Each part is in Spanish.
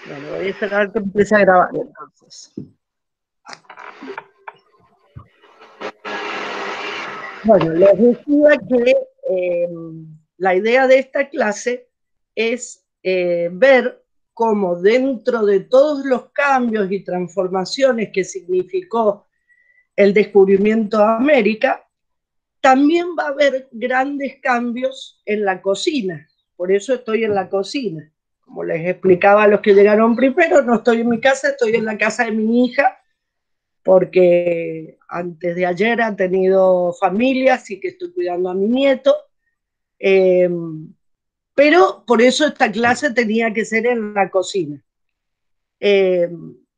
Bueno, voy a esperar que empiece a grabar entonces. Bueno, les decía que la idea de esta clase es ver cómo dentro de todos los cambios y transformaciones que significó el descubrimiento de América, también va a haber grandes cambios en la cocina. Por eso estoy en la cocina. Como les explicaba a los que llegaron primero, no estoy en mi casa, estoy en la casa de mi hija, porque antes de ayer ha tenido familia, así que estoy cuidando a mi nieto. Pero por eso esta clase tenía que ser en la cocina.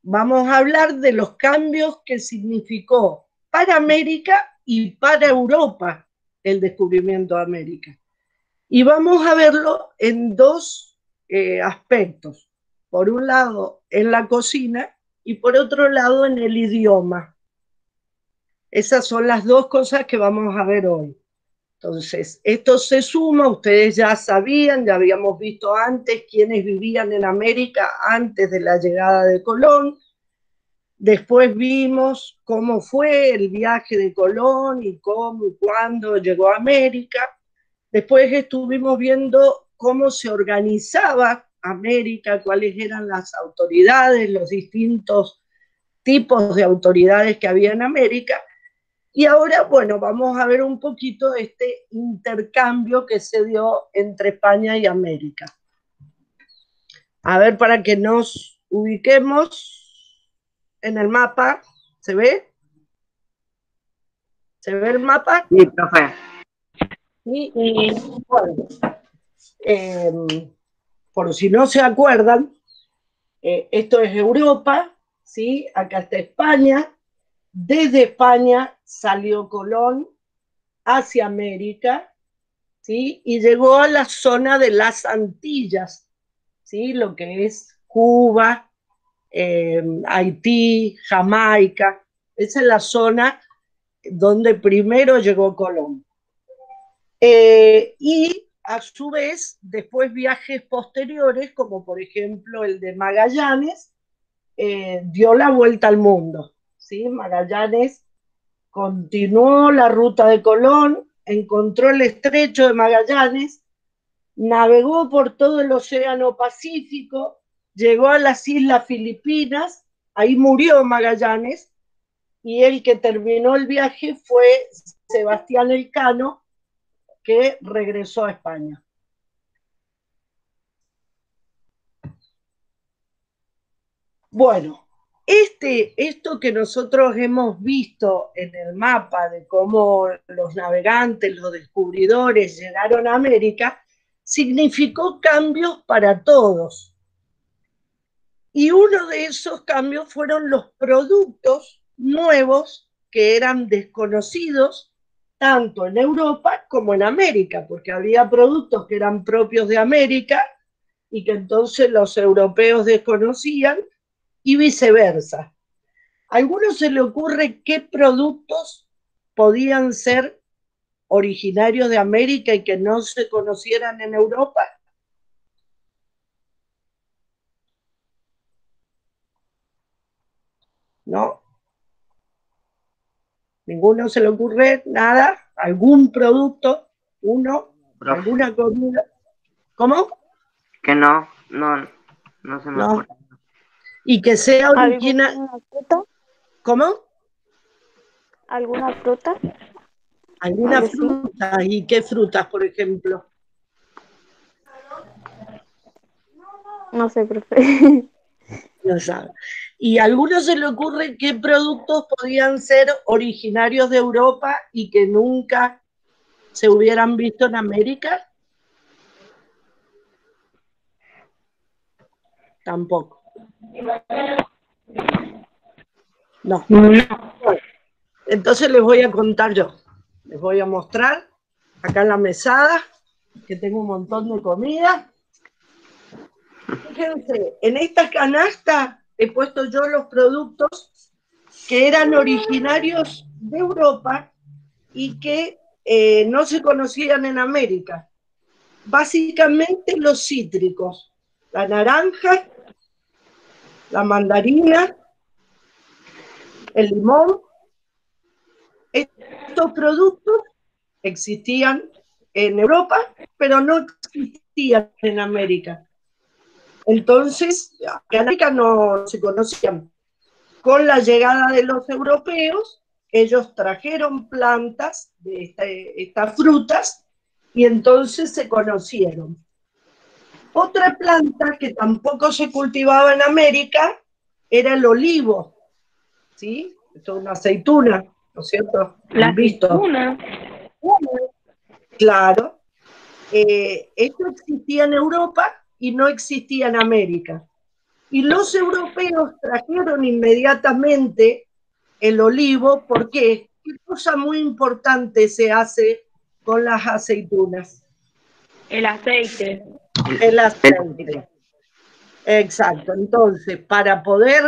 Vamos a hablar de los cambios que significó para América y para Europa el descubrimiento de América. Y vamos a verlo en dos aspectos. Por un lado, en la cocina y por otro lado, en el idioma. Esas son las dos cosas que vamos a ver hoy. Entonces, esto se suma, ustedes ya sabían, ya habíamos visto antes quiénes vivían en América antes de la llegada de Colón. Después vimos cómo fue el viaje de Colón y cómo y cuándo llegó a América. Después estuvimos viendo cómo se organizaba América, cuáles eran las autoridades, los distintos tipos de autoridades que había en América. Y ahora, bueno, vamos a ver un poquito este intercambio que se dio entre España y América. A ver, para que nos ubiquemos en el mapa, ¿se ve? ¿Se ve el mapa? Sí, profe. Y bueno, por si no se acuerdan, esto es Europa, ¿sí? Acá está España. Desde España salió Colón hacia América, ¿sí? Y llegó a la zona de las Antillas, ¿sí? Lo que es Cuba, Haití, Jamaica. Esa es la zona donde primero llegó Colón. Y a su vez, después viajes posteriores, como por ejemplo el de Magallanes, dio la vuelta al mundo, ¿sí? Magallanes continuó la ruta de Colón, encontró el estrecho de Magallanes, navegó por todo el Océano Pacífico, llegó a las Islas Filipinas, ahí murió Magallanes, y el que terminó el viaje fue Sebastián Elcano, que regresó a España. Bueno, esto que nosotros hemos visto en el mapa de cómo los navegantes, los descubridores llegaron a América, significó cambios para todos. Y uno de esos cambios fueron los productos nuevos que eran desconocidos tanto en Europa como en América, porque había productos que eran propios de América y que entonces los europeos desconocían y viceversa. ¿A alguno se le ocurre qué productos podían ser originarios de América y que no se conocieran en Europa? ¿No? ¿Ninguno se le ocurre nada? ¿Algún producto? ¿Uno? Profe. ¿Alguna comida? ¿Cómo? Que no se me ocurre. Y que sea original. ¿Alguna fruta? ¿Cómo? ¿Alguna fruta? ¿Alguna fruta? ¿Y qué frutas, por ejemplo? No sé, profe. No sabe. ¿Y a alguno se le ocurre qué productos podían ser originarios de Europa y que nunca se hubieran visto en América? Tampoco. No. Entonces les voy a contar yo. Les voy a mostrar acá en la mesada que tengo un montón de comida. Fíjense, en esta canasta he puesto yo los productos que eran originarios de Europa y que no se conocían en América. Básicamente los cítricos, la naranja, la mandarina, el limón. Estos productos existían en Europa, pero no existían en América. Entonces, en América no se conocían. Con la llegada de los europeos, ellos trajeron plantas de estas frutas y entonces se conocieron. Otra planta que tampoco se cultivaba en América era el olivo, ¿sí? Esto es una aceituna, ¿no es cierto? La Visto. aceituna. Claro. Esto existía en Europa y no existía en América. Y los europeos trajeron inmediatamente el olivo, porque qué cosa muy importante se hace con las aceitunas. El aceite. El aceite. Exacto. Entonces, para poder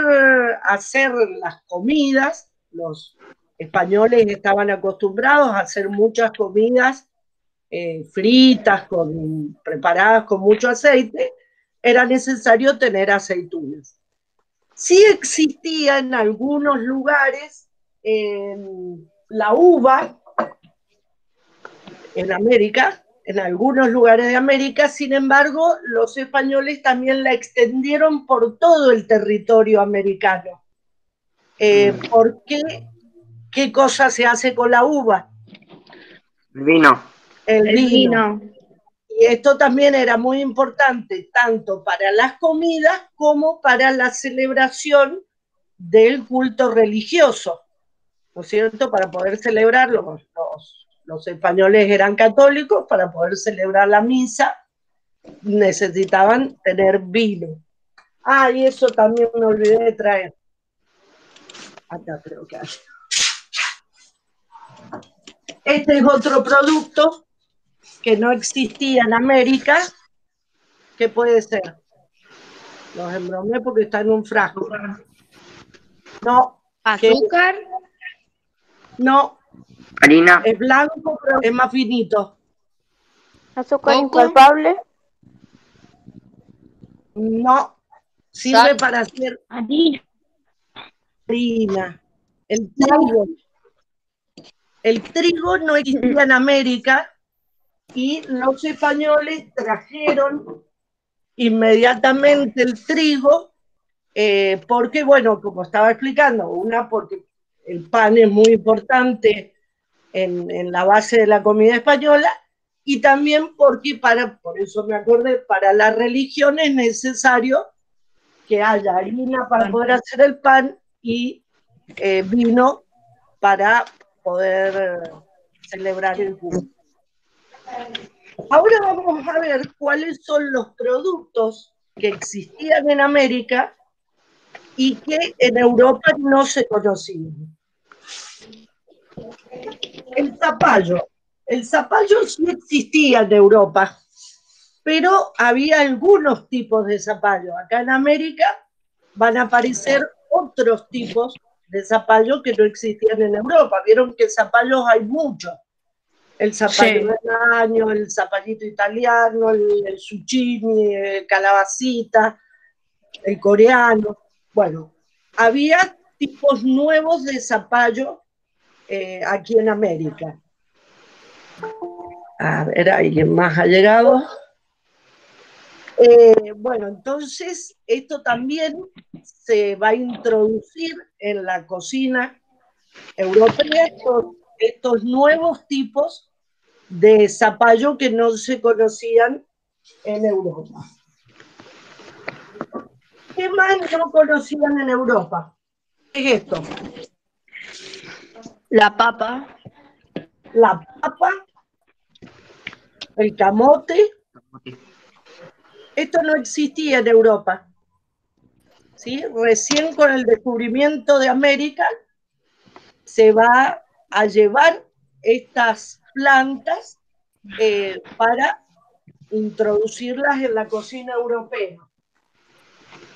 hacer las comidas, los españoles estaban acostumbrados a hacer muchas comidas fritas, preparadas con mucho aceite, era necesario tener aceitunas. Sí existía en algunos lugares la uva en América, en algunos lugares de América, sin embargo, los españoles también la extendieron por todo el territorio americano. ¿Por qué? ¿Qué cosa se hace con la uva? El vino. El vino. Y esto también era muy importante, tanto para las comidas como para la celebración del culto religioso, ¿no es cierto? Para poder celebrar, los españoles eran católicos, para poder celebrar la misa necesitaban tener vino. Ah, y eso también me olvidé de traer. Acá creo que hay. Este es otro producto que no existía en América. ¿Qué puede ser? Los embromé porque está en un frasco. No. ¿Azúcar? No. Harina. Es blanco, pero es más finito. ¿Azúcar ¿Coco? impalpable? No. Sirve para hacer Harina. El trigo. El trigo no existía en América y los españoles trajeron inmediatamente el trigo porque, bueno, como estaba explicando, porque el pan es muy importante en la base de la comida española, y también porque, por eso me acordé, para la religión es necesario que haya harina para poder hacer el pan y vino para poder celebrar el culto. Ahora vamos a ver cuáles son los productos que existían en América y que en Europa no se conocían. El zapallo. El zapallo sí existía en Europa, pero había algunos tipos de zapallo. Acá en América van a aparecer otros tipos de zapallo que no existían en Europa. Vieron que zapallos hay muchos. El zapallo de año, el zapallito italiano, el zucchini, el calabacita, el coreano. Bueno, había tipos nuevos de zapallo aquí en América. A ver, ¿alguien más ha llegado? Bueno, entonces esto también se va a introducir en la cocina europea, estos nuevos tipos de zapallo que no se conocían en Europa. ¿Qué más no conocían en Europa? ¿Qué es esto? La papa. La papa, el camote. Esto no existía en Europa. ¿Sí? Recién con el descubrimiento de América se va a llevar estas plantas para introducirlas en la cocina europea.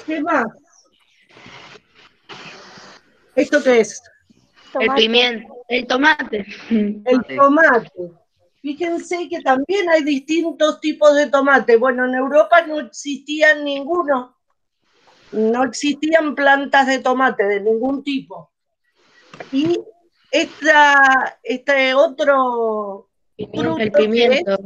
¿Qué más? ¿Esto qué es? Tomate. El pimiento. El tomate. El tomate. Fíjense que también hay distintos tipos de tomate. Bueno, en Europa no existían ninguno. no existían plantas de tomate de ningún tipo. Y este otro fruto, El pimiento.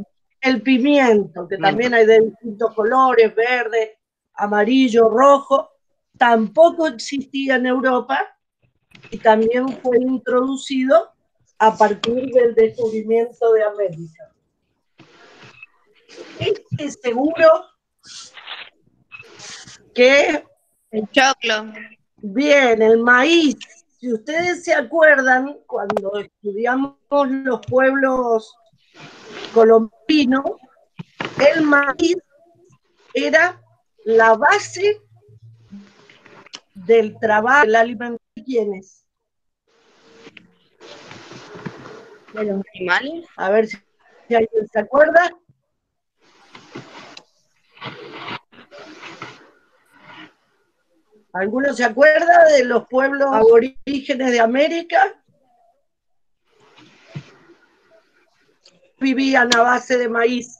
el pimiento, que también hay de distintos colores, verde, amarillo, rojo, tampoco existía en Europa y también fue introducido a partir del descubrimiento de América. Este seguro que... El choclo. Bien, el maíz. Si ustedes se acuerdan, cuando estudiamos los pueblos colombinos, el maíz era la base del trabajo, del alimento de quienes. ¿De los animales? A ver si alguien se acuerda. ¿Alguno se acuerda de los pueblos aborígenes de América? Vivían a base de maíz.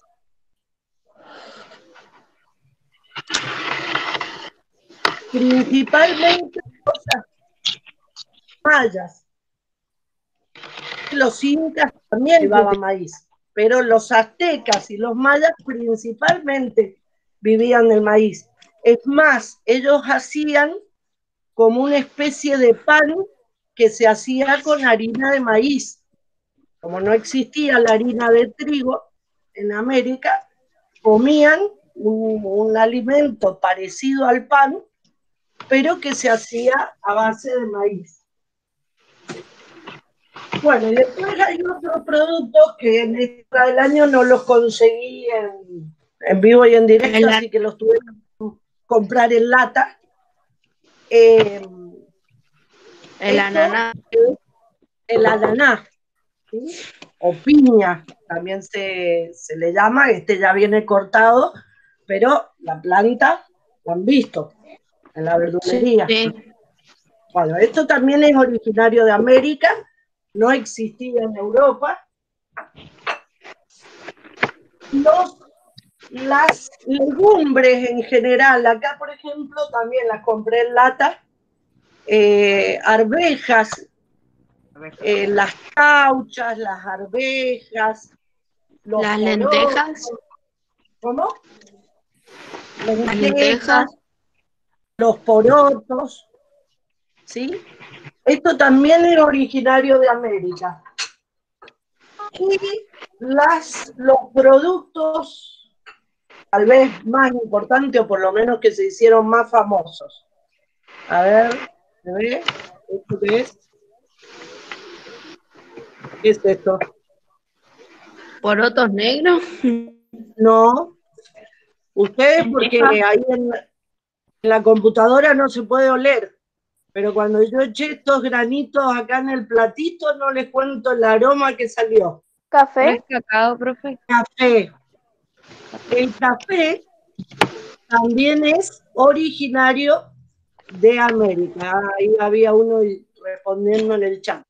Principalmente los mayas. Los incas también llevaban maíz, pero los aztecas y los mayas principalmente vivían del maíz. Es más, ellos hacían como una especie de pan que se hacía con harina de maíz. Como no existía la harina de trigo en América, comían un alimento parecido al pan, pero que se hacía a base de maíz. Bueno, y después hay otros productos que en esta del año no los conseguí en vivo y en directo, así que los tuve que comprar en lata. El ananá. El ananá, ¿sí? O piña, también se le llama, este ya viene cortado, pero la planta la han visto en la verdulería. Sí. Bueno, esto también es originario de América, no existía en Europa. Las legumbres en general, acá por ejemplo también las compré en lata, arvejas, las cauchas, las arvejas, las lentejas. ¿Cómo? Las lentejas. Los porotos, ¿sí? Esto también es originario de América. Y los productos, tal vez más importantes, o por lo menos que se hicieron más famosos. A ver, ¿se ve? ¿Esto qué es? ¿Qué es esto? ¿Porotos negros? No. Ustedes, porque ahí en la computadora no se puede oler. Pero cuando yo eché estos granitos acá en el platito, no les cuento el aroma que salió. ¿Café? ¿Es cacao, profe? Café. El café también es originario de América. Ahí había uno respondiendo en el chat.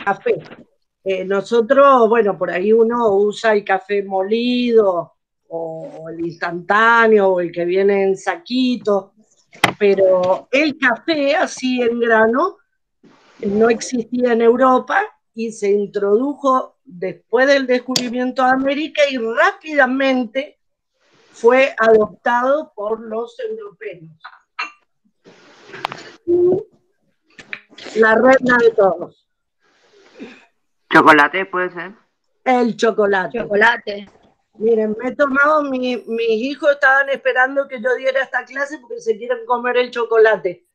Café. Nosotros, bueno, por ahí uno usa el café molido, o el instantáneo, o el que viene en saquito, pero el café así en grano no existía en Europa y se introdujo después del descubrimiento de América y rápidamente fue adoptado por los europeos. Y la reina de todos. ¿Chocolate puede ser? El chocolate. Chocolate. Miren, me he tomado, mis hijos estaban esperando que yo diera esta clase porque se quieren comer el chocolate.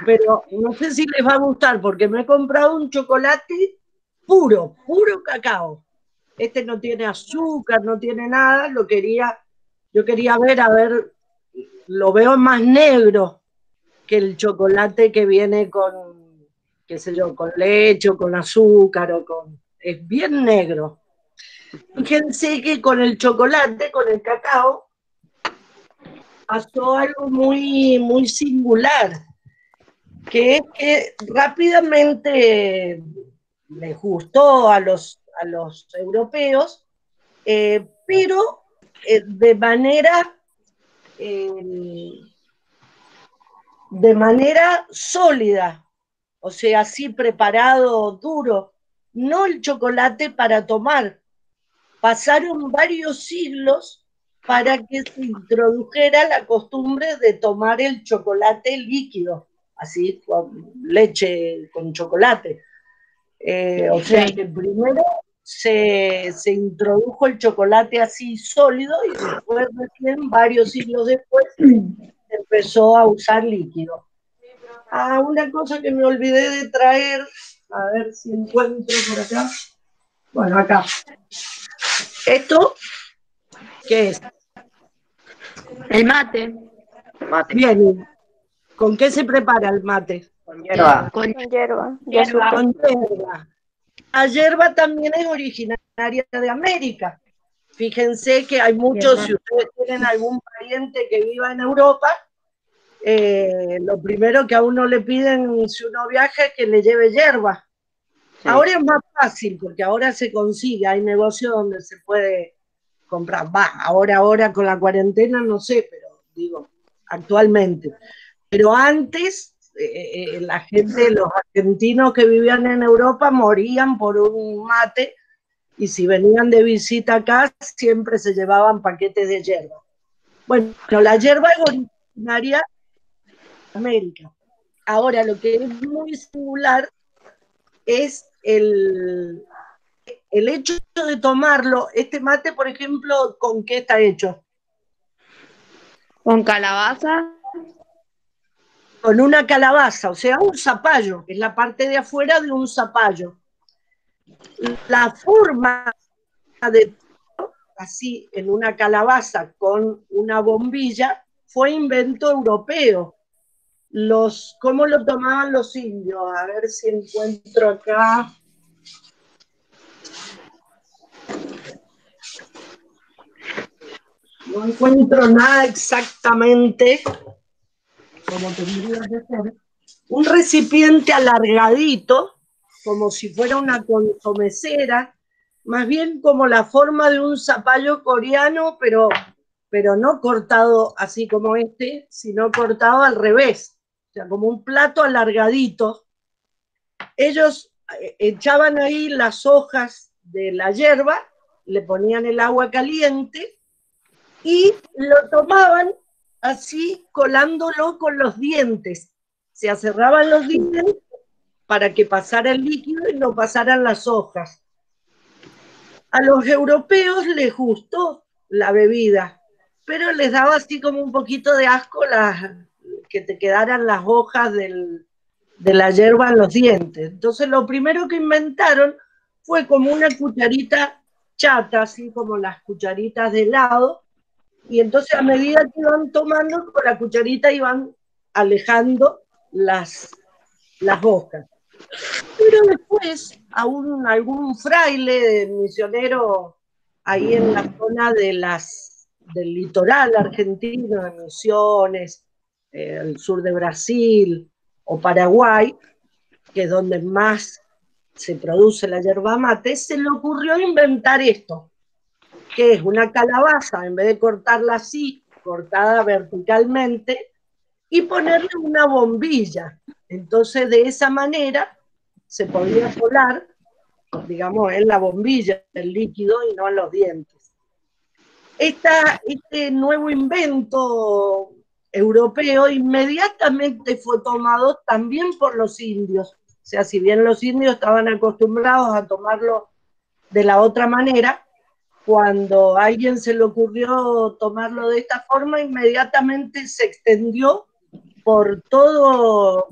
Pero no sé si les va a gustar porque me he comprado un chocolate puro cacao. Este no tiene azúcar, no tiene nada, yo quería ver, lo veo más negro que el chocolate que viene con, qué sé yo, con leche o con azúcar es bien negro. Fíjense que con el chocolate, con el cacao, pasó algo muy singular, que es que rápidamente les gustó a los europeos, pero de manera de manera sólida, o sea, así preparado, duro, no el chocolate para tomar. Pasaron varios siglos para que se introdujera la costumbre de tomar el chocolate líquido, así con leche, con chocolate. O sea Sí. que primero se introdujo el chocolate así sólido y después recién, varios siglos después, se empezó a usar líquido. Ah, una cosa que me olvidé de traer, a ver si encuentro por acá. Bueno, acá. ¿Esto qué es? El mate. Mate. Bien, ¿con qué se prepara el mate? Con hierba. Con Con hierba y hierba. azúcar. Con hierba. La hierba también es originaria de América. Fíjense que hay muchos, si ustedes tienen algún pariente que viva en Europa, lo primero que a uno le piden si uno viaja es que le lleve hierba. Sí. Ahora es más fácil porque ahora se consigue, hay negocios donde se puede comprar. Ahora con la cuarentena no sé, pero digo, actualmente. Pero antes, la gente, los argentinos que vivían en Europa morían por un mate y si venían de visita acá siempre se llevaban paquetes de hierba. Bueno, la hierba es originaria de América. Ahora, lo que es muy singular es el hecho de tomarlo. Este mate, por ejemplo, ¿con qué está hecho? Con calabaza. Con una calabaza, o sea, un zapallo, que es la parte de afuera de un zapallo. La forma de así en una calabaza con una bombilla fue invento europeo. ¿Cómo lo tomaban los indios? A ver si encuentro acá. No encuentro nada exactamente como tendría que ser. Un recipiente alargadito, como si fuera una consomecera, más bien como la forma de un zapallo coreano, pero no cortado así como este, sino cortado al revés, o sea, como un plato alargadito. Ellos echaban ahí las hojas de la hierba, le ponían el agua caliente y lo tomaban así colándolo con los dientes. Se aserraban los dientes para que pasara el líquido y no pasaran las hojas. A los europeos les gustó la bebida, pero les daba así como un poquito de asco que te quedaran las hojas de la hierba en los dientes. Entonces lo primero que inventaron fue como una cucharita chata, así como las cucharitas de helado, y entonces a medida que iban tomando, con la cucharita iban alejando las hojas. Pero después, algún fraile misionero ahí en la zona del litoral argentino, de Misiones, el sur de Brasil o Paraguay, que es donde más se produce la yerba mate, se le ocurrió inventar esto, que es una calabaza, en vez de cortarla así, cortada verticalmente, y ponerle una bombilla. Entonces, de esa manera se podía colar, digamos, en la bombilla el líquido y no en los dientes. Este nuevo invento europeo inmediatamente fue tomado también por los indios. O sea, si bien los indios estaban acostumbrados a tomarlo de la otra manera, cuando a alguien se le ocurrió tomarlo de esta forma, inmediatamente se extendió por todo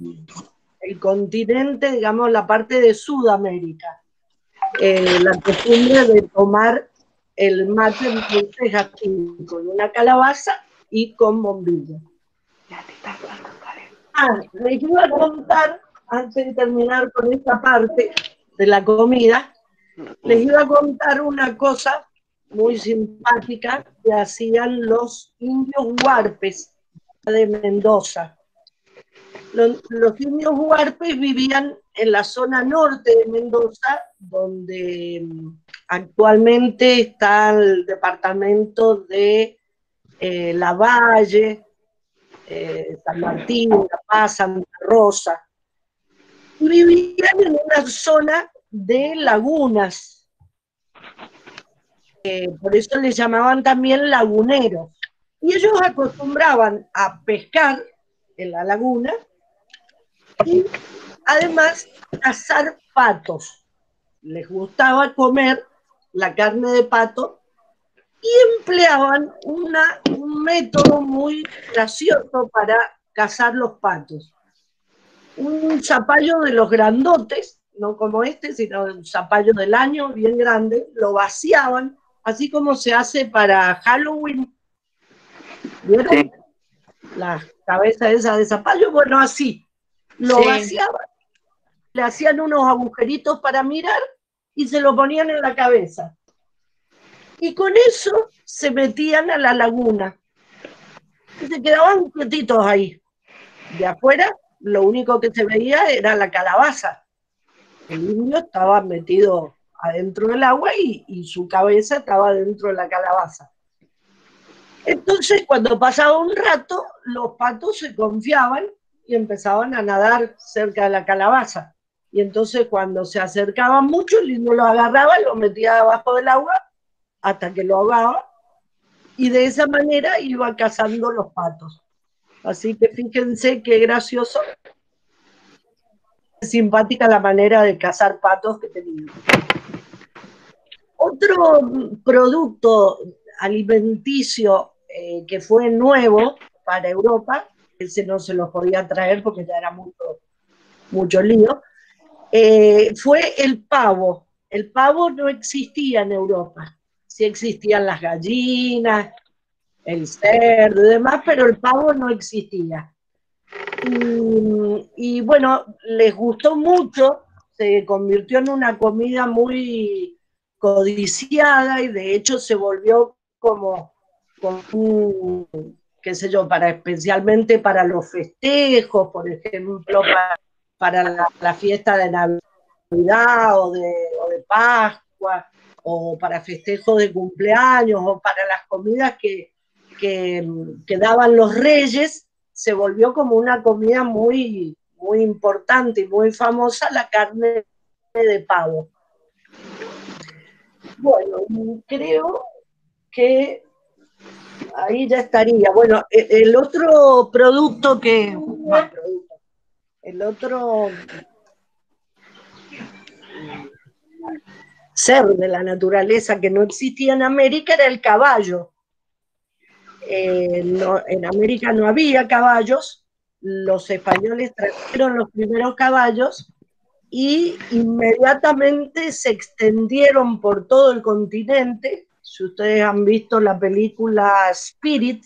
el continente, digamos, la parte de Sudamérica. La costumbre de tomar el mate entonces así, con una calabaza y con bombilla. Les iba a contar, antes de terminar con esta parte de la comida, les iba a contar una cosa muy simpática que hacían los indios huarpes de Mendoza. Los indios huarpes vivían en la zona norte de Mendoza, donde actualmente está el departamento de Lavalle, San Martín, La Paz, Santa Rosa, y vivían en una zona de lagunas, por eso les llamaban también laguneros. Y ellos acostumbraban a pescar en la laguna y además cazar patos. Les gustaba comer la carne de pato y empleaban un método muy gracioso para cazar los patos. Un zapallo de los grandotes, no como este, sino un zapallo del año bien grande, lo vaciaban, así como se hace para Halloween. ¿Vieron? Sí. La cabeza esa de zapallo, bueno, así. Lo vaciaban, le hacían unos agujeritos para mirar y se lo ponían en la cabeza. Y con eso se metían a la laguna. Y se quedaban quietitos ahí. De afuera, lo único que se veía era la calabaza. El indio estaba metido adentro del agua y su cabeza estaba dentro de la calabaza. Entonces, cuando pasaba un rato, los patos se confiaban y empezaban a nadar cerca de la calabaza. Y entonces, cuando se acercaban mucho, el indio lo agarraba, lo metía debajo del agua hasta que lo ahogaba, y de esa manera iba cazando los patos. Así que fíjense qué gracioso, simpática la manera de cazar patos que tenían. Otro producto alimenticio que fue nuevo para Europa, ese no se los podía traer porque ya era mucho lío, fue el pavo. El pavo no existía en Europa. Sí existían las gallinas, el cerdo y demás, pero el pavo no existía. Y bueno, les gustó mucho, se convirtió en una comida muy codiciada y de hecho se volvió como qué sé yo, especialmente para los festejos, por ejemplo, para la fiesta de Navidad o de Pascua, o para festejos de cumpleaños, o para las comidas que daban los reyes. Se volvió como una comida muy, muy importante y muy famosa la carne de pavo. Bueno, creo que ahí ya estaría. Bueno, el otro producto el otro ser de la naturaleza que no existía en América era el caballo. En América no había caballos, los españoles trajeron los primeros caballos y inmediatamente se extendieron por todo el continente. Si ustedes han visto la película Spirit,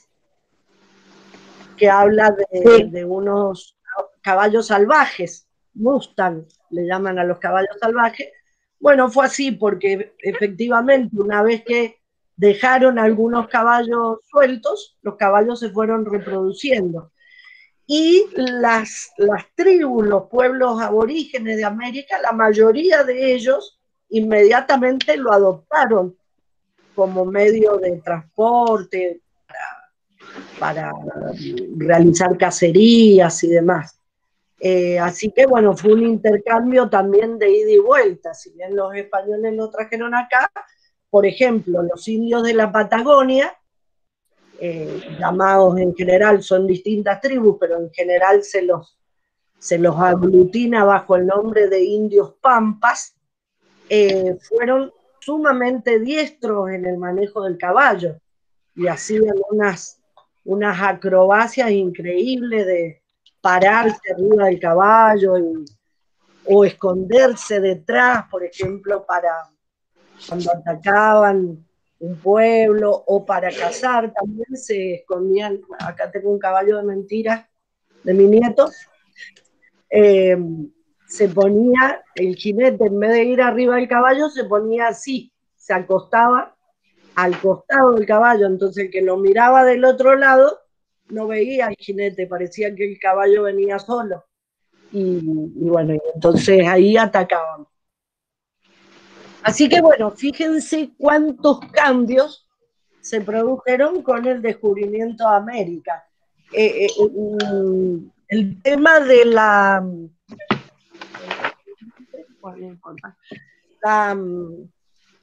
que habla de unos caballos salvajes, Mustang, le llaman a los caballos salvajes. Bueno, fue así porque efectivamente una vez que dejaron algunos caballos sueltos, los caballos se fueron reproduciendo. Y las tribus, los pueblos aborígenes de América, la mayoría de ellos inmediatamente lo adoptaron como medio de transporte para realizar cacerías y demás. Así que bueno, fue un intercambio también de ida y vuelta. Si bien los españoles lo trajeron acá, por ejemplo, los indios de la Patagonia, llamados en general, son distintas tribus, pero en general se los aglutina bajo el nombre de indios pampas, fueron sumamente diestros en el manejo del caballo y hacían unas acrobacias increíbles de pararse arriba del caballo o esconderse detrás, por ejemplo, para cuando atacaban un pueblo o para cazar, también se escondían. Acá tengo un caballo de mentiras de mi nieto. Se ponía el jinete, en vez de ir arriba del caballo, se ponía así, se acostaba al costado del caballo, entonces el que lo miraba del otro lado no veía al jinete, parecía que el caballo venía solo. Y bueno, entonces ahí atacaban. Así que bueno, fíjense cuántos cambios se produjeron con el descubrimiento de América. el tema de la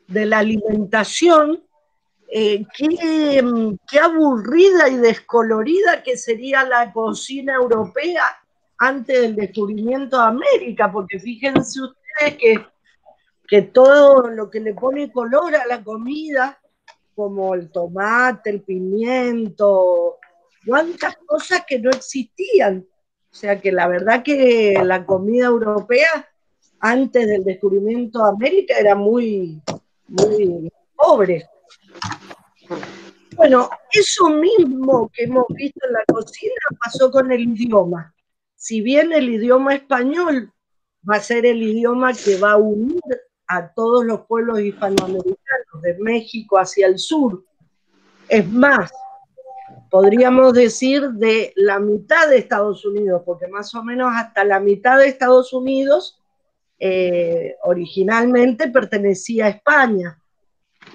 de la alimentación, qué aburrida y descolorida que sería la cocina europea antes del descubrimiento de América, porque fíjense ustedes que todo lo que le pone color a la comida, como el tomate, el pimiento, cuántas cosas que no existían. O sea que la verdad que la comida europea antes del descubrimiento de América era muy, muy pobre. Bueno, eso mismo que hemos visto en la cocina pasó con el idioma. Si bien el idioma español va a ser el idioma que va a unir a todos los pueblos hispanoamericanos, de México hacia el sur, es más, podríamos decir de la mitad de Estados Unidos, porque más o menos hasta la mitad de Estados Unidos originalmente pertenecía a España.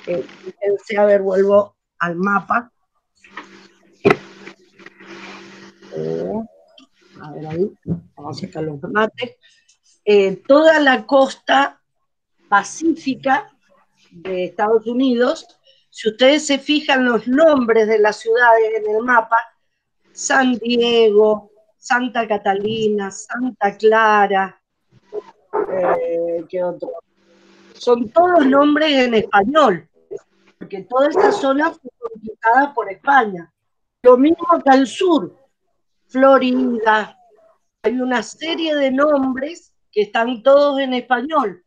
Fíjense, a ver, vuelvo al mapa. A ver ahí, vamos a sacar los mates. Toda la costa pacífica de Estados Unidos, si ustedes se fijan los nombres de las ciudades en el mapa, San Diego, Santa Catalina, Santa Clara, ¿qué otro? Son todos nombres en español, porque toda esa zona fue conquistada por España. Lo mismo que al sur, Florida, hay una serie de nombres que están todos en español.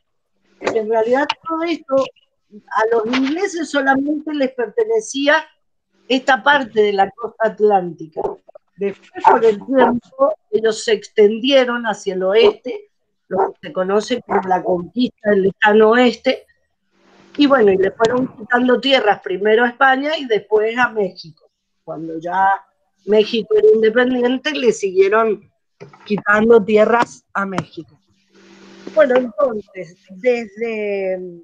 Porque en realidad todo esto a los ingleses solamente les pertenecía esta parte de la costa atlántica. Después, por el tiempo, ellos se extendieron hacia el oeste, lo que se conoce como la conquista del lejano oeste, y bueno, y le fueron quitando tierras primero a España y después a México. Cuando ya México era independiente, le siguieron quitando tierras a México. Bueno, entonces, desde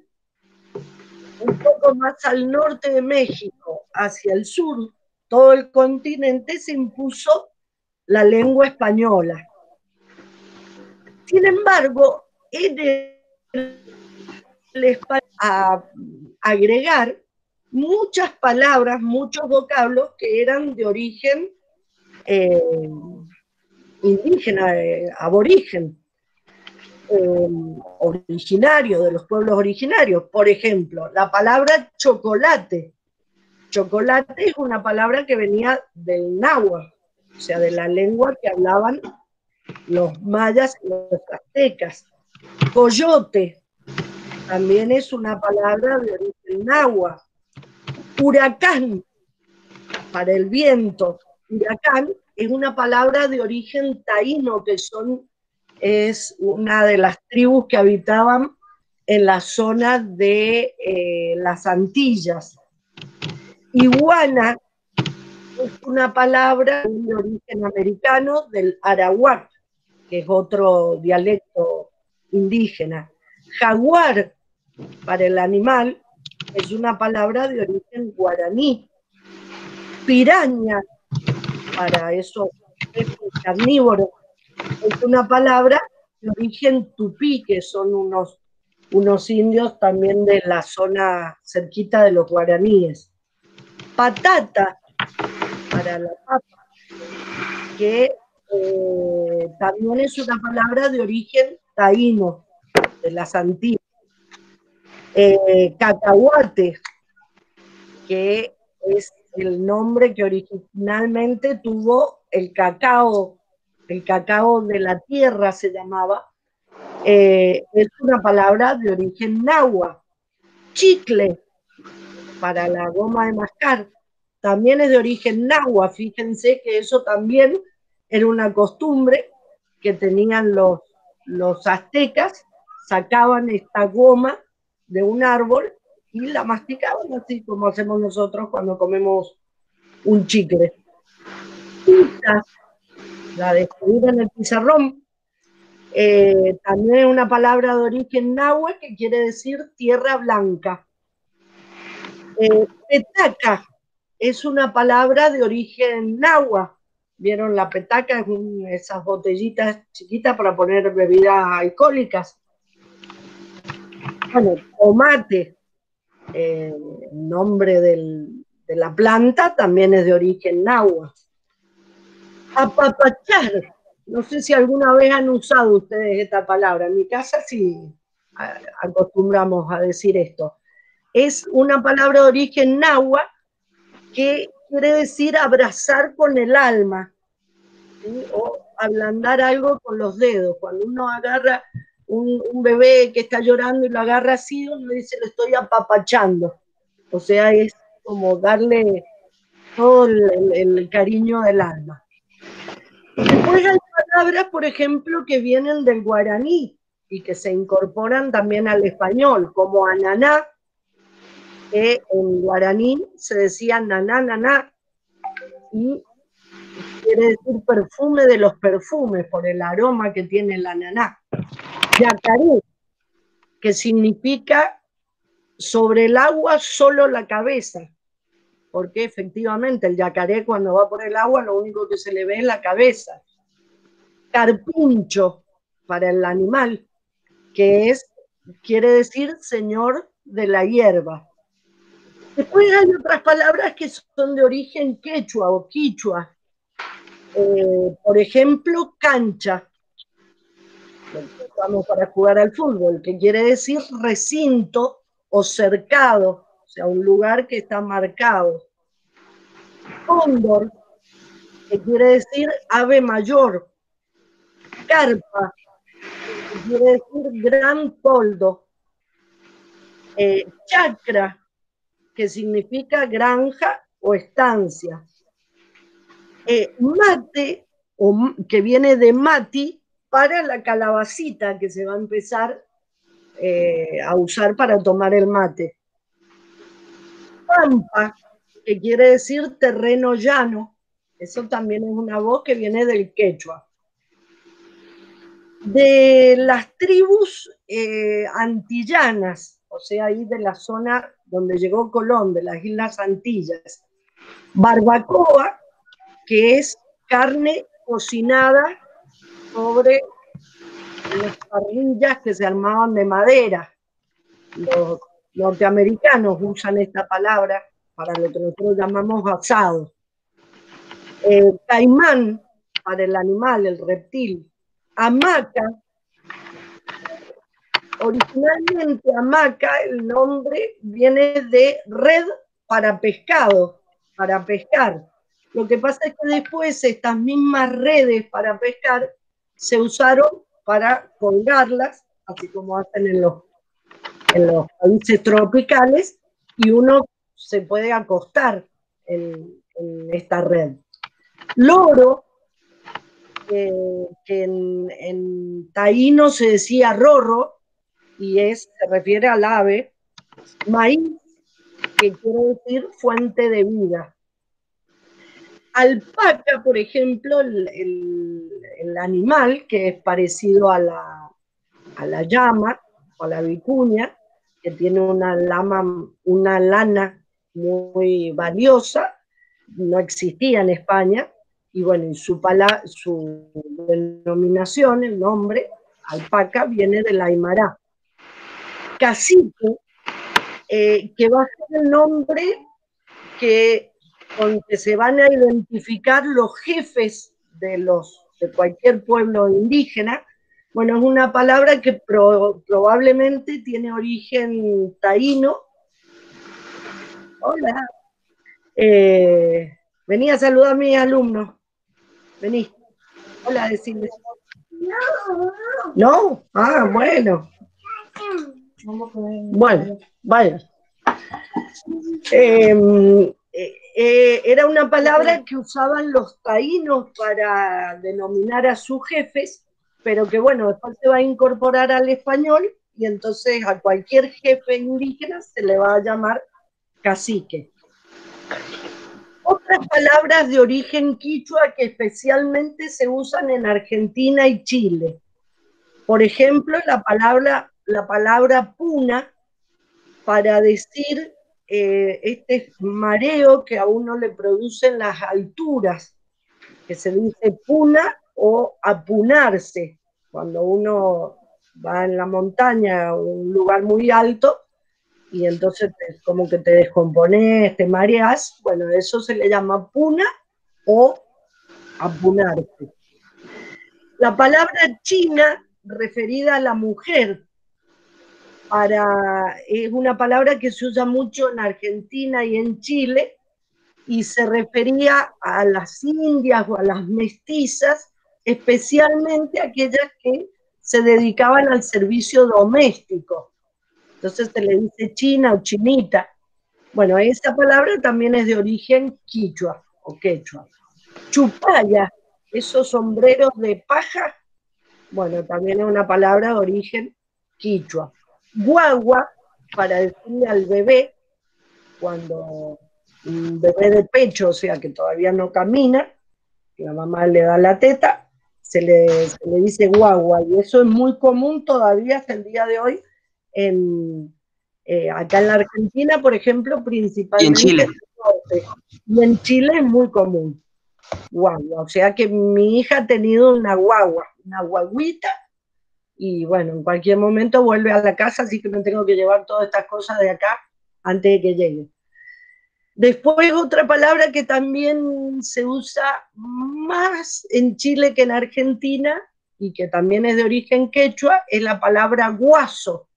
un poco más al norte de México hacia el sur, todo el continente se impuso la lengua española. Sin embargo, en el español a agregar muchas palabras, muchos vocablos que eran de origen indígena, aborigen, originario, de los pueblos originarios. Por ejemplo, la palabra chocolate. Chocolate es una palabra que venía del náhuatl, o sea, de la lengua que hablaban los mayas y los aztecas. Coyote también es una palabra de origen náhuatl. Huracán, para el viento. Huracán es una palabra de origen taíno, que es una de las tribus que habitaban en la zona de las Antillas. Iguana es una palabra de origen americano del arawak, que es otro dialecto indígena. Jaguar, para el animal, es una palabra de origen guaraní. Piraña, para esos peces carnívoros, es una palabra de origen tupí, que son unos indios también de la zona cerquita de los guaraníes. Patata, para la papa, que también es una palabra de origen taíno, de las Antillas. Cacahuate, que es el nombre que originalmente tuvo el cacao de la tierra se llamaba, es una palabra de origen náhuatl. Chicle, para la goma de mascar, también es de origen náhuatl. Fíjense que eso también era una costumbre que tenían los aztecas, sacaban esta goma de un árbol y la masticaban así como hacemos nosotros cuando comemos un chicle. Pizza, la de escribir en el pizarrón, también es una palabra de origen náhuatl que quiere decir tierra blanca. Petaca es una palabra de origen náhuatl ¿Vieron la petaca? Esas botellitas chiquitas para poner bebidas alcohólicas. Bueno, tomate, el nombre de la planta, también es de origen náhuatl. Apapachar, no sé si alguna vez han usado ustedes esta palabra, en mi casa sí acostumbramos a decir esto. Es una palabra de origen náhuatl que quiere decir abrazar con el alma, ¿sí? O ablandar algo con los dedos. Cuando uno agarra un bebé que está llorando y lo agarra así, uno dice, lo estoy apapachando. O sea, es como darle todo el cariño del alma. Después hay palabras, por ejemplo, que vienen del guaraní y que se incorporan también al español, como ananá, que en guaraní se decía naná, naná, y quiere decir perfume de los perfumes, por el aroma que tiene el ananá. Yacaré, que significa sobre el agua solo la cabeza, porque efectivamente el yacaré cuando va por el agua lo único que se le ve es la cabeza. Carpincho, para el animal, que quiere decir señor de la hierba. Después hay otras palabras que son de origen quechua o quichua. Por ejemplo, cancha, vamos para jugar al fútbol, que quiere decir recinto o cercado, o sea, un lugar que está marcado. Cóndor, que quiere decir ave mayor. Carpa, que quiere decir gran toldo. Chacra, que significa granja o estancia. Mate, que viene de mati, para la calabacita que se va a empezar a usar para tomar el mate. Pampa, que quiere decir terreno llano, eso también es una voz que viene del quechua. De las tribus antillanas, o sea, ahí de la zona donde llegó Colón, de las Islas Antillas. Barbacoa, que es carne cocinada sobre las parrillas que se armaban de madera. Los norteamericanos usan esta palabra para lo que nosotros llamamos asado. Caimán, para el animal, el reptil. Hamaca, originalmente hamaca, el nombre viene de red para pescado, para pescar. Lo que pasa es que después estas mismas redes para pescar se usaron para colgarlas, así como hacen en los países tropicales, y uno se puede acostar en esta red. Loro, que en taíno se decía rorro, y se refiere al ave. Maíz, que quiere decir fuente de vida. Alpaca, por ejemplo, el animal que es parecido a la llama o a la vicuña, que tiene una lana muy valiosa, no existía en España, y bueno, y su denominación, el nombre, alpaca, viene del aymara. Cacique, que va a ser el nombre con que se van a identificar los jefes de cualquier pueblo indígena. Bueno, es una palabra que probablemente tiene origen taíno. Hola. Vení a saludar a mis alumnos. Vení. Hola, decirles. ¿No? Ah, bueno. Bueno, vaya. Era una palabra que usaban los taínos para denominar a sus jefes, pero que bueno, después se va a incorporar al español y entonces a cualquier jefe indígena se le va a llamar cacique. Otras palabras de origen quichua que especialmente se usan en Argentina y Chile. Por ejemplo, la palabra puna, para decir este mareo que a uno le producen las alturas. que se dice puna o apunarse, cuando uno va en la montaña a un lugar muy alto y entonces como que te descompones, te mareas, bueno, eso se le llama puna o apunarse. La palabra china referida a la mujer es una palabra que se usa mucho en Argentina y en Chile y se refería a las indias o a las mestizas, especialmente aquellas que se dedicaban al servicio doméstico. Entonces se le dice china o chinita. Bueno, esa palabra también es de origen quichua o quechua. Chupalla, esos sombreros de paja, bueno, también es una palabra de origen quichua. Guagua, para decirle al bebé, cuando un bebé de pecho, o sea, que todavía no camina, la mamá le da la teta, se le dice guagua, y eso es muy común todavía hasta el día de hoy acá en la Argentina, por ejemplo, Y en principalmente Chile. en el norte, y en Chile es muy común, guagua, o sea que mi hija ha tenido una guagua, una guaguita, y bueno, en cualquier momento vuelve a la casa, así que me tengo que llevar todas estas cosas de acá antes de que llegue. Después otra palabra que también se usa más en Chile que en Argentina y que también es de origen quechua es la palabra guaso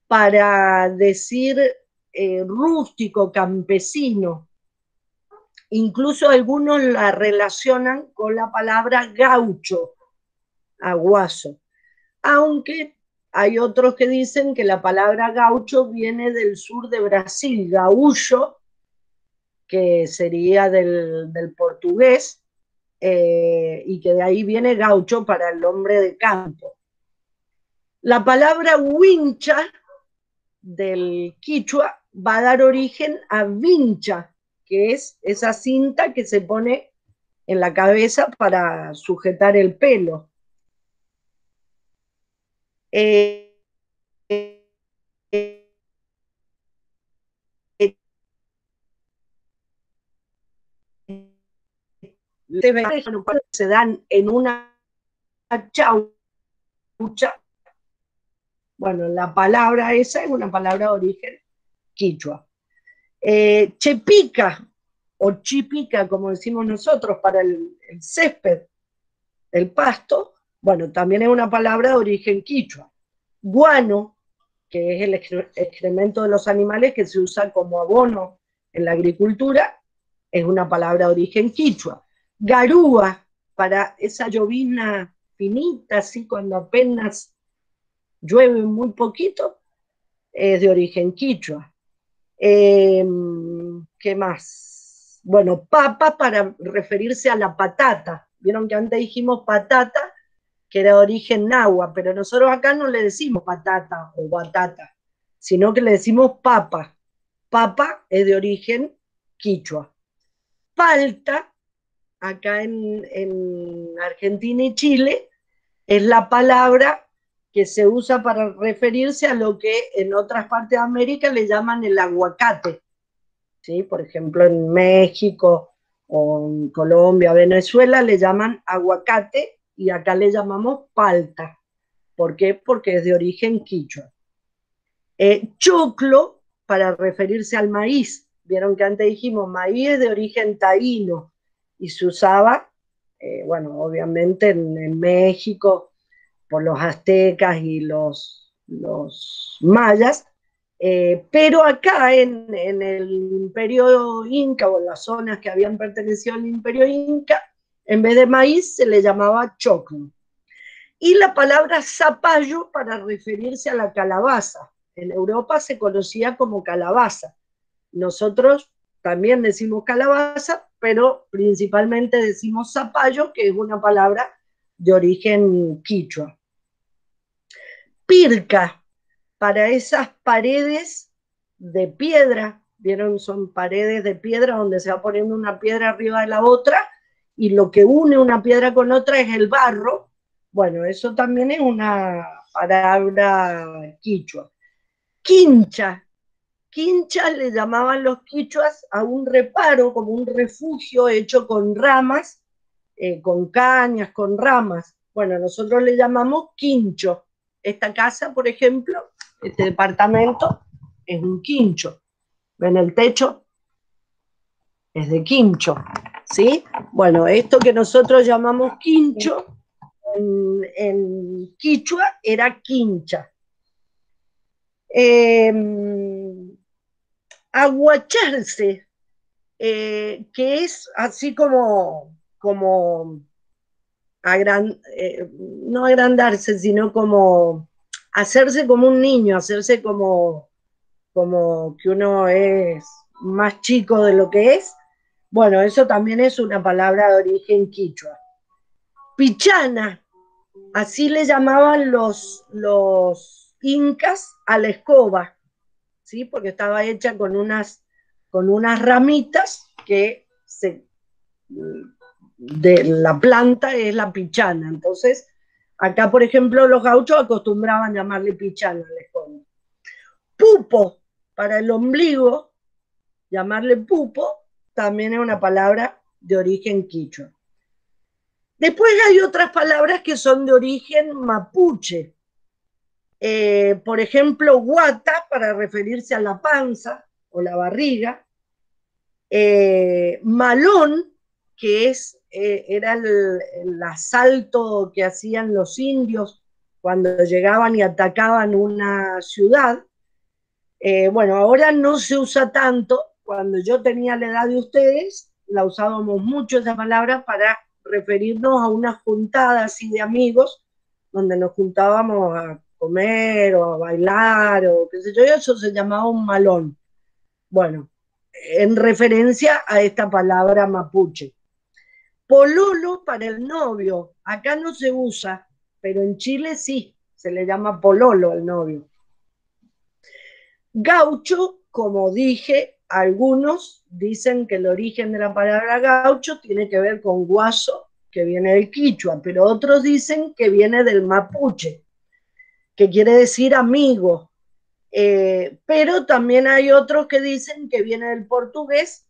para decir rústico, campesino. Incluso algunos la relacionan con la palabra gaucho, aguaso. Aunque hay otros que dicen que la palabra gaucho viene del sur de Brasil, gaúcho, que sería del portugués, y que de ahí viene gaucho para el hombre de campo. La palabra wincha del quichua va a dar origen a vincha, que es esa cinta que se pone en la cabeza para sujetar el pelo. Se dan en una chaucha. Bueno, la palabra esa es una palabra de origen quichua. Chepica o chipica, como decimos nosotros, para el césped, el pasto, bueno, también es una palabra de origen quichua. Guano, que es el excremento de los animales que se usa como abono en la agricultura, es una palabra de origen quichua. Garúa, para esa llovizna finita, así cuando apenas llueve muy poquito, es de origen quichua. ¿Qué más? Bueno, papa para referirse a la patata. Vieron que antes dijimos patata, que era de origen náhuatl, pero nosotros acá no le decimos patata o batata, sino que le decimos papa. Papa es de origen quichua. Palta, acá en Argentina y Chile, es la palabra que se usa para referirse a lo que en otras partes de América le llaman el aguacate. ¿Sí? Por ejemplo, en México o en Colombia, Venezuela le llaman aguacate y acá le llamamos palta. ¿Por qué? Porque es de origen quichua. Choclo, para referirse al maíz. Vieron que antes dijimos maíz es de origen taíno y se usaba, bueno, obviamente en México por los aztecas y los mayas, pero acá en el imperio inca o en las zonas que habían pertenecido al imperio inca, en vez de maíz se le llamaba choclo. Y la palabra zapallo para referirse a la calabaza. En Europa se conocía como calabaza. Nosotros también decimos calabaza, pero principalmente decimos zapallo, que es una palabra de origen quichua. Pirca, para esas paredes de piedra, vieron, son paredes de piedra donde se va poniendo una piedra arriba de la otra y lo que une una piedra con otra es el barro. Bueno, eso también es una palabra quichua. Quincha. Quincha le llamaban los quichuas a un reparo, como un refugio hecho con ramas con cañas, con ramas. Bueno, nosotros le llamamos quincho. Esta casa, por ejemplo, este departamento es un quincho. ¿Ven el techo? Es de quincho, ¿sí? Bueno, esto que nosotros llamamos quincho, en quichua era quincha. Aguacharse, que es así como no agrandarse, sino como hacerse como un niño, hacerse como que uno es más chico de lo que es. Bueno, eso también es una palabra de origen quichua. Pichana, así le llamaban los incas a la escoba, ¿sí? Porque estaba hecha con unas ramitas que de la planta es la pichana. Entonces, acá, por ejemplo, los gauchos acostumbraban llamarle pichana a la escoba. Pupo, para el ombligo, llamarle pupo, también es una palabra de origen quichua. Después hay otras palabras que son de origen mapuche. Por ejemplo, guata, para referirse a la panza o la barriga. Malón, que era el asalto que hacían los indios cuando llegaban y atacaban una ciudad. Bueno, ahora no se usa tanto. Cuando yo tenía la edad de ustedes, la usábamos mucho esa palabra para referirnos a unas juntadas así de amigos, donde nos juntábamos a comer o a bailar o qué sé yo, y eso se llamaba un malón. Bueno, en referencia a esta palabra mapuche. Pololo para el novio, acá no se usa, pero en Chile sí, se le llama pololo al novio. Gaucho, como dije, algunos dicen que el origen de la palabra gaucho tiene que ver con guaso, que viene del quichua, pero otros dicen que viene del mapuche, que quiere decir amigo. Pero también hay otros que dicen que viene del portugués,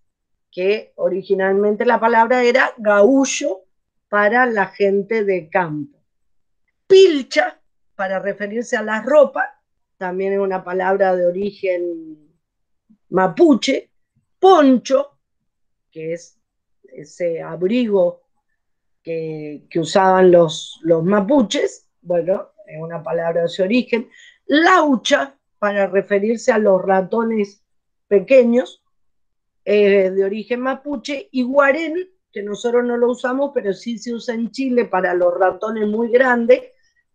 que originalmente la palabra era gaullo para la gente de campo. Pilcha, para referirse a la ropa, también es una palabra de origen mapuche. Poncho, que es ese abrigo que usaban los mapuches, bueno, es una palabra de ese origen. Laucha, para referirse a los ratones pequeños, de origen mapuche. Y guarén, que nosotros no lo usamos, pero sí se usa en Chile para los ratones muy grandes.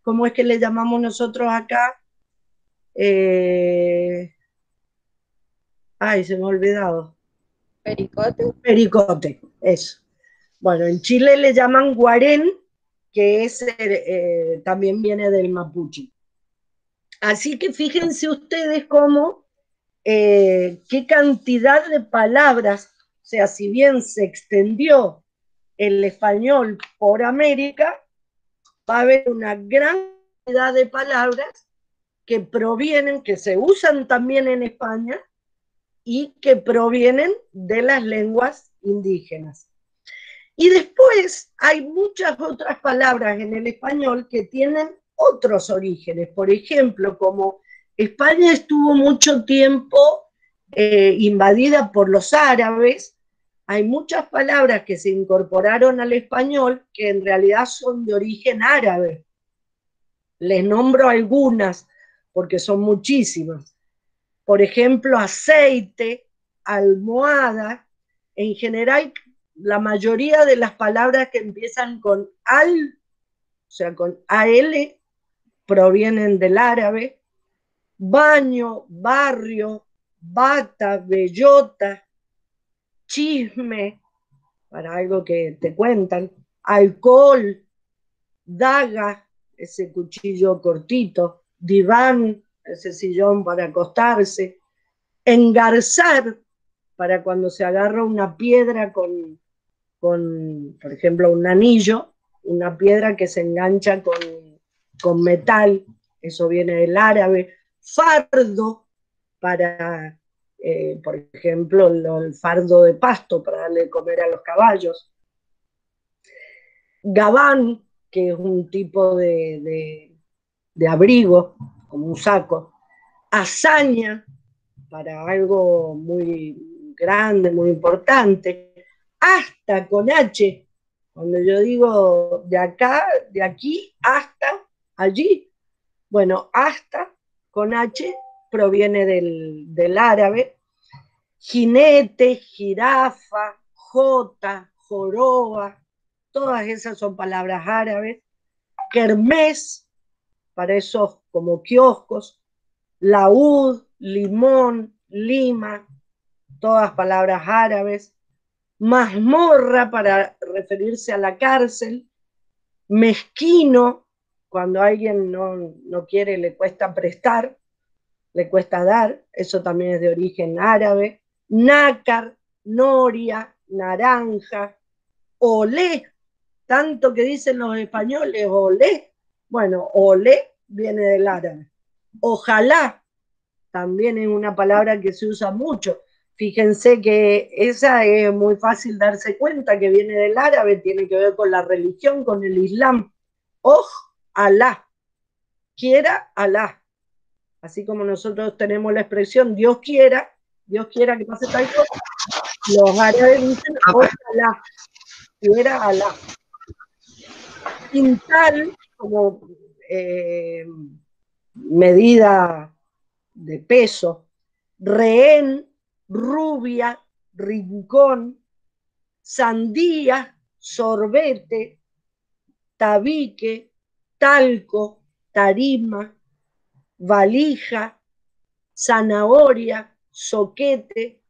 ¿Cómo es que le llamamos nosotros acá? Ay, se me ha olvidado. Pericote. Pericote, eso. Bueno, en Chile le llaman guarén, que también viene del mapuche. Así que fíjense ustedes cómo, qué cantidad de palabras, o sea, si bien se extendió el español por América, va a haber una gran cantidad de palabras que provienen, que se usan también en España y que provienen de las lenguas indígenas. Y después hay muchas otras palabras en el español que tienen otros orígenes. Por ejemplo, como España estuvo mucho tiempo invadida por los árabes, hay muchas palabras que se incorporaron al español que en realidad son de origen árabe. Les nombro algunas porque son muchísimas. Por ejemplo, aceite, almohada. En general, la mayoría de las palabras que empiezan con al, o sea, con al, provienen del árabe. Baño, barrio, bata, bellota, chisme, para algo que te cuentan, alcohol, daga, ese cuchillo cortito, diván, ese sillón para acostarse, engarzar, para cuando se agarra una piedra con por ejemplo, un anillo, una piedra que se engancha con metal, eso viene del árabe. Fardo, para, por ejemplo, el fardo de pasto para darle de comer a los caballos. gabán, que es un tipo de abrigo, como un saco, hazaña, para algo muy grande, muy importante, hasta con H, cuando yo digo de acá, de aquí, hasta allí, bueno, hasta con H proviene del árabe, jinete, jirafa, jota, joroba, todas esas son palabras árabes, kermés, para esos como kioscos, laúd, limón, lima, todas palabras árabes, mazmorra para referirse a la cárcel, mezquino, cuando alguien no quiere, le cuesta prestar, le cuesta dar, eso también es de origen árabe, nácar, noria, naranja, olé, tanto que dicen los españoles, olé, bueno, olé viene del árabe, ojalá también es una palabra que se usa mucho. Fíjense que esa es muy fácil darse cuenta que viene del árabe, tiene que ver con la religión, con el Islam. Oj, Alá, quiera Alá. Así como nosotros tenemos la expresión Dios quiera que pase tal cosa, los árabes dicen ojalá, quiera Alá. Quintal, como medida de peso, rehén, rubia, rincón, sandía, sorbete, tabique, talco, tarima, valija, zanahoria, soquete,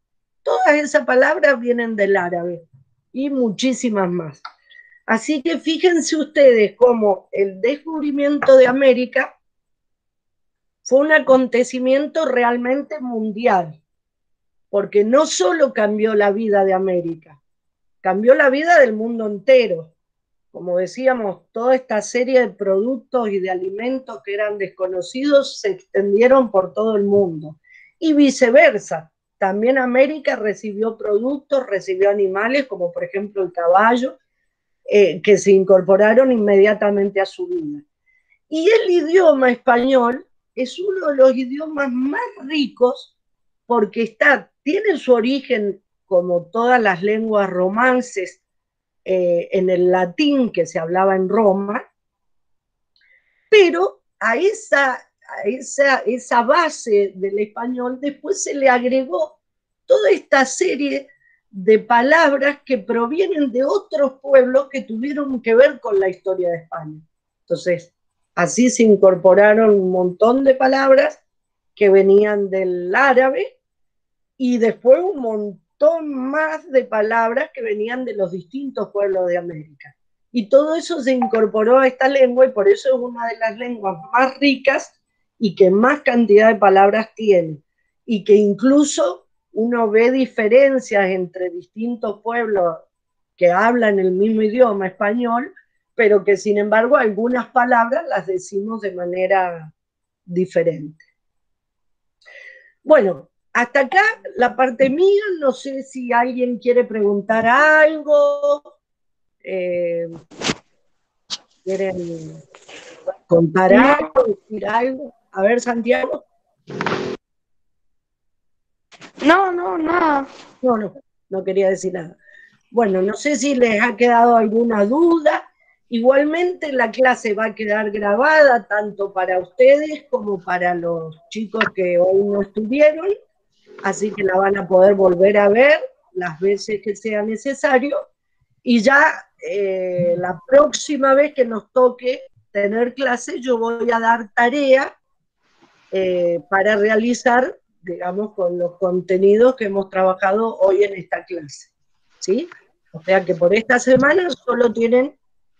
todas esas palabras vienen del árabe y muchísimas más. Así que fíjense ustedes cómo el descubrimiento de América fue un acontecimiento realmente mundial, porque no solo cambió la vida de América, cambió la vida del mundo entero. Como decíamos, toda esta serie de productos y de alimentos que eran desconocidos se extendieron por todo el mundo. Y viceversa, también América recibió productos, recibió animales, como por ejemplo el caballo, que se incorporaron inmediatamente a su vida. Y el idioma español es uno de los idiomas más ricos porque tiene su origen, como todas las lenguas romances, en el latín que se hablaba en Roma, pero a esa base del español después se le agregó toda esta serie de palabras que provienen de otros pueblos que tuvieron que ver con la historia de España. Entonces, así se incorporaron un montón de palabras que venían del árabe y después un montón más de palabras que venían de los distintos pueblos de América. Y todo eso se incorporó a esta lengua y por eso es una de las lenguas más ricas y que más cantidad de palabras tiene. Y que incluso uno ve diferencias entre distintos pueblos que hablan el mismo idioma español, pero que sin embargo algunas palabras las decimos de manera diferente. Bueno, hasta acá la parte mía, no sé si alguien quiere preguntar algo, quieren contar algo, decir algo. A ver, Santiago. No, nada. No quería decir nada. Bueno, no sé si les ha quedado alguna duda. Igualmente la clase va a quedar grabada tanto para ustedes como para los chicos que hoy no estuvieron, así que la van a poder volver a ver las veces que sea necesario. Y ya la próxima vez que nos toque tener clase, yo voy a dar tarea para realizar, digamos, con los contenidos que hemos trabajado hoy en esta clase, ¿sí? O sea que por esta semana solo tienen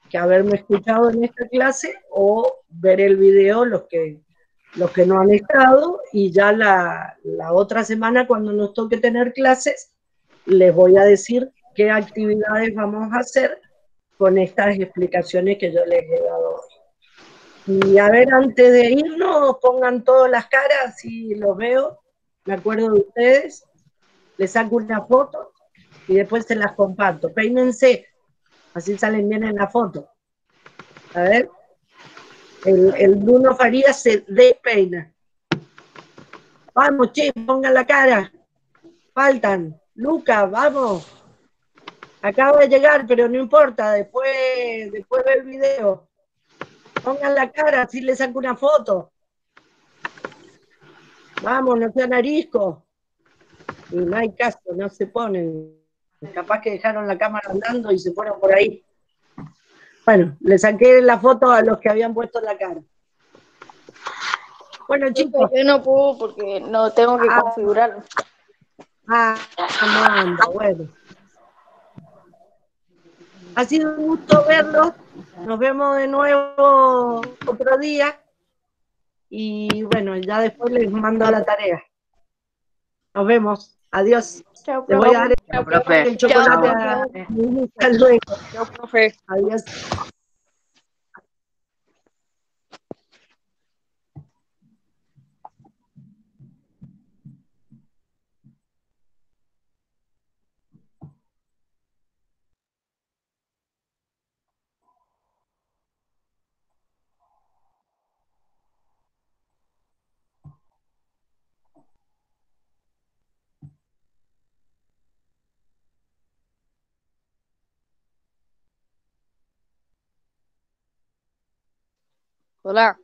que haberme escuchado en esta clase o ver el video los que no han estado, y ya la otra semana cuando nos toque tener clases les voy a decir qué actividades vamos a hacer con estas explicaciones que yo les he dado hoy. Y a ver, antes de irnos, pongan todas las caras, si los veo, me acuerdo de ustedes, les saco una foto y después se las comparto. Peínense, Así salen bien en la foto. A ver. El Bruno Farías se despeina. Vamos, che, pongan la cara. Faltan. Luca, vamos. Acaba de llegar, pero no importa. Después ve el video. Pongan la cara, así le saco una foto. Vamos, no sean ariscos. Y no hay caso, no se ponen. Capaz que dejaron la cámara andando y se fueron por ahí. Bueno, le saqué la foto a los que habían puesto la cara. Bueno, chicos. Yo no puedo porque no tengo que configurarlo. No anda, bueno. Ha sido un gusto verlos. Nos vemos de nuevo otro día. Y bueno, ya después les mando la tarea. Nos vemos. Adiós. Chao, Les voy a dar Chao, profe. el chocolate Chao. a hasta luego. Chao, profe. Adiós. Hola.